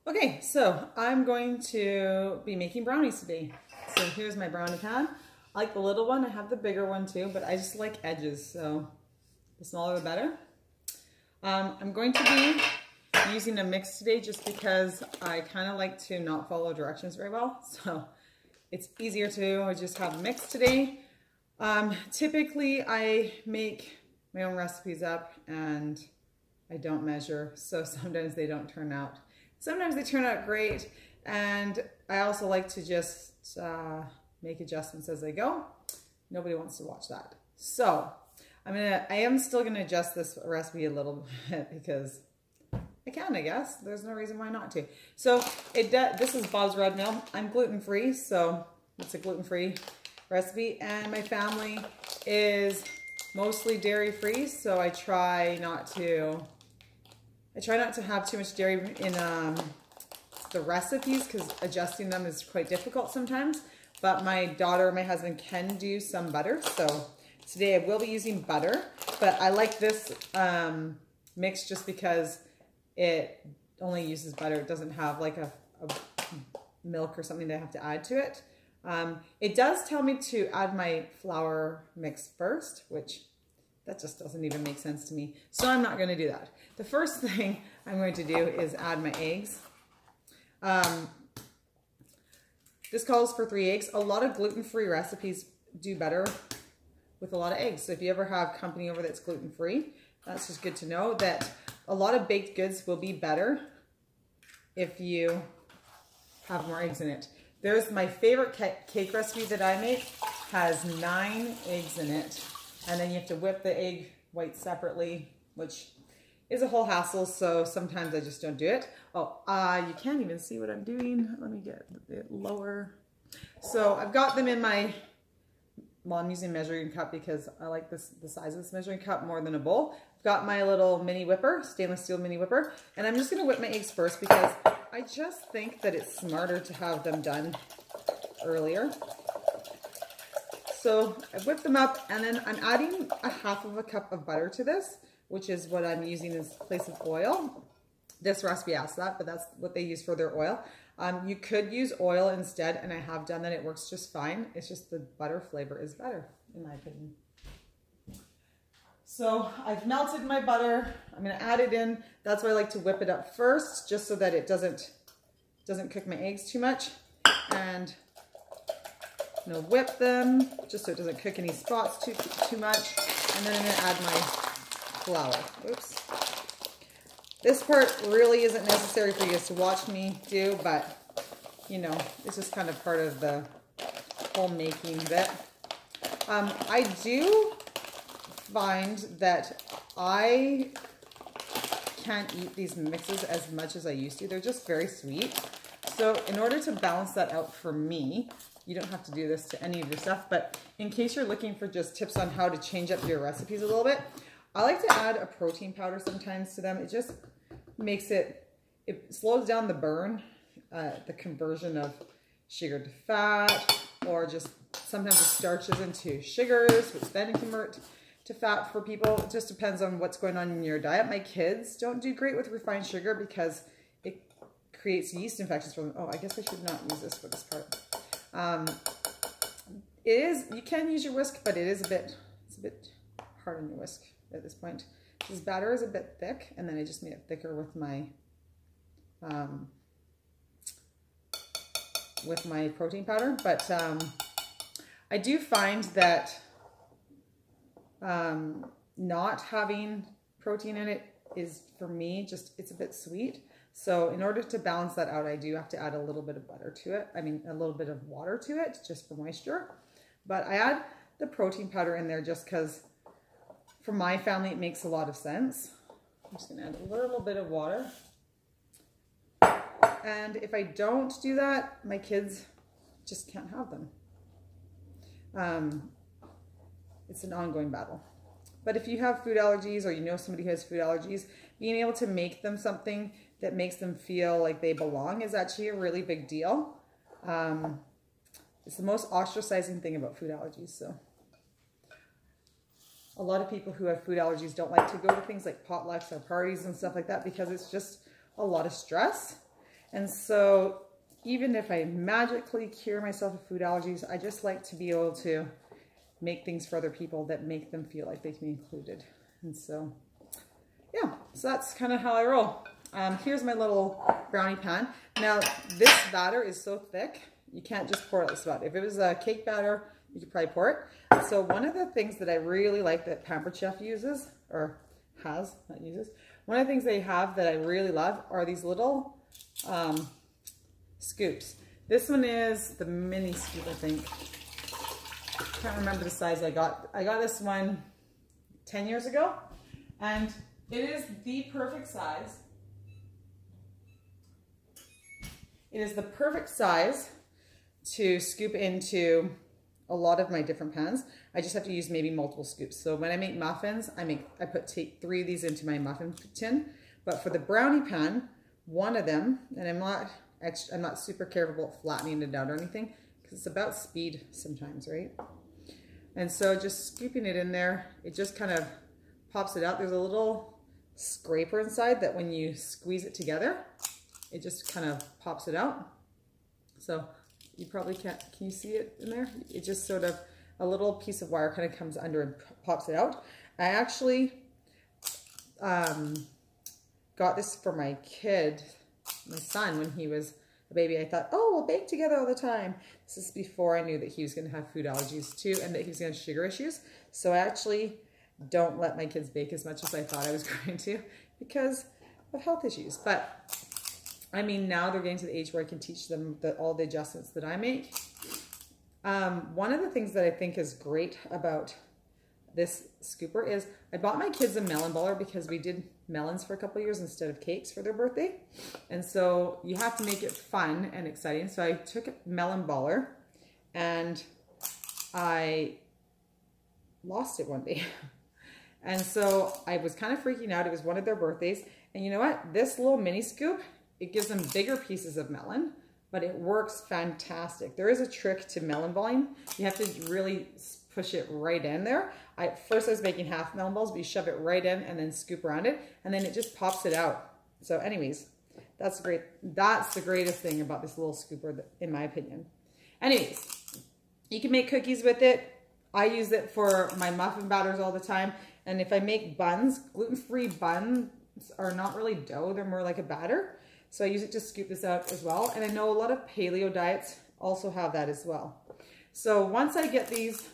Okay, so I'm going to be making brownies today. So here's my brownie pan. I like the little one. I have the bigger one too, but I just like edges, so the smaller the better. I'm going to be using a mix today just because I kind of like to not follow directions very well. So it's easier to just have a mix today. Typically I make my own recipes up and I don't measure, so sometimes they don't turn out. Sometimes they turn out great, and I also like to just make adjustments as I go. Nobody wants to watch that. So I am still gonna adjust this recipe a little bit because I can, I guess. There's no reason why not to. So this is Bob's Red Mill. I'm gluten-free, so it's a gluten-free recipe, and my family is mostly dairy-free, so I try not to have too much dairy in the recipes because adjusting them is quite difficult sometimes. But my daughter and my husband can do some butter. So today I will be using butter, but I like this mix just because it only uses butter. It doesn't have like a milk or something that I have to add to it. It does tell me to add my flour mix first, which that just doesn't even make sense to me. So I'm not going to do that. The first thing I'm going to do is add my eggs. This calls for 3 eggs. A lot of gluten-free recipes do better with a lot of eggs. So if you ever have company over that's gluten-free, that's just good to know that a lot of baked goods will be better if you have more eggs in it. There's my favorite cake recipe that I make, has 9 eggs in it. And then you have to whip the egg white separately, which is a whole hassle, so sometimes I just don't do it. Oh, you can't even see what I'm doing. Let me get it lower. So I've got them in my, well, I'm using a measuring cup because I like the size of this measuring cup more than a bowl. I've got my little mini whipper, stainless steel mini whipper, and I'm just gonna whip my eggs first because I just think that it's smarter to have them done earlier. So I whip them up, and then I'm adding a half of a cup of butter to this, which is what I'm using in place of oil. This recipe asks that, but that's what they use for their oil. You could use oil instead, and I have done that. It works just fine. It's just the butter flavor is better, in my opinion. So I've melted my butter. I'm gonna add it in. That's why I like to whip it up first, just so that it doesn't cook my eggs too much. And I'm gonna whip them just so it doesn't cook any spots too much. And then I'm gonna add my flour. Oops. This part really isn't necessary for you guys to watch me do, but you know, it's just kind of part of the whole making bit. I do find that I can't eat these mixes as much as I used to. They're just very sweet. So in order to balance that out for me, you don't have to do this to any of your stuff, but in case you're looking for just tips on how to change up your recipes a little bit, I like to add a protein powder sometimes to them. It just makes it slows down the burn, the conversion of sugar to fat, or just sometimes it starches into sugars, which then convert to fat for people. It just depends on what's going on in your diet. My kids don't do great with refined sugar because it creates yeast infections for them. Oh, I guess I should not use this for this part. You can use your whisk, but it's a bit hard on your whisk at this point. This batter is a bit thick, and then I just made it thicker with my protein powder. But I do find that not having protein in it is, for me, it's a bit sweet. So in order to balance that out, I do have to add a little bit of butter to it. I mean, a little bit of water to it, just for moisture. But I add the protein powder in there just because for my family, it makes a lot of sense. I'm just gonna add a little bit of water. And if I don't do that, my kids just can't have them. It's an ongoing battle. But if you have food allergies, or you know somebody who has food allergies, being able to make them something that makes them feel like they belong is actually a really big deal. It's the most ostracizing thing about food allergies. So a lot of people who have food allergies don't like to go to things like potlucks or parties and stuff like that because it's just a lot of stress. And so even if I magically cure myself of food allergies, I just like to be able to make things for other people that make them feel like they can be included. And so, yeah, so that's kind of how I roll. Here's my little brownie pan. Now, this batter is so thick, you can't just pour it like that. If it was a cake batter, you could probably pour it. So one of the things that I really like that Pampered Chef uses, or has, not uses, one of the things they have that I really love are these little scoops. This one is the mini scoop, I think. I can't remember the size I got. I got this one 10 years ago, and it is the perfect size. It is the perfect size to scoop into a lot of my different pans. I just have to use maybe multiple scoops. So when I make muffins, I take 3 of these into my muffin tin. But for the brownie pan, one of them, and I'm not super careful about flattening it out or anything, because it's about speed sometimes, right? And so just scooping it in there, it just kind of pops it out. There's a little scraper inside that when you squeeze it together, it just kind of pops it out. So you probably can't, can you see it in there? It just sort of, a little piece of wire kind of comes under and pops it out. I actually got this for my kid, my son, when he was a baby. I thought, oh, we'll bake together all the time. This is before I knew that he was going to have food allergies too, and that he was going to have sugar issues. So I actually don't let my kids bake as much as I thought I was going to because of health issues. But I mean, now they're getting to the age where I can teach them all the adjustments that I make. One of the things that I think is great about this scooper is I bought my kids a melon baller because we did melons for a couple of years instead of cakes for their birthday. And so you have to make it fun and exciting. So I took a melon baller and I lost it one day. And so I was kind of freaking out. It was one of their birthdays. And you know what? This little mini scoop, it gives them bigger pieces of melon, but it works fantastic. There is a trick to melon balling. You have to really push it right in there. First I was making half melon balls, but you shove it right in and then scoop around it, and then it just pops it out. So anyways, that's great. That's the greatest thing about this little scooper, in my opinion. Anyways, you can make cookies with it. I use it for my muffin batters all the time. And if I make buns, gluten-free buns are not really dough, they're more like a batter. So I use it to scoop this out as well. And I know a lot of paleo diets also have that as well. So once I get these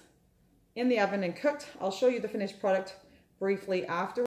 in the oven and cooked, I'll show you the finished product briefly after.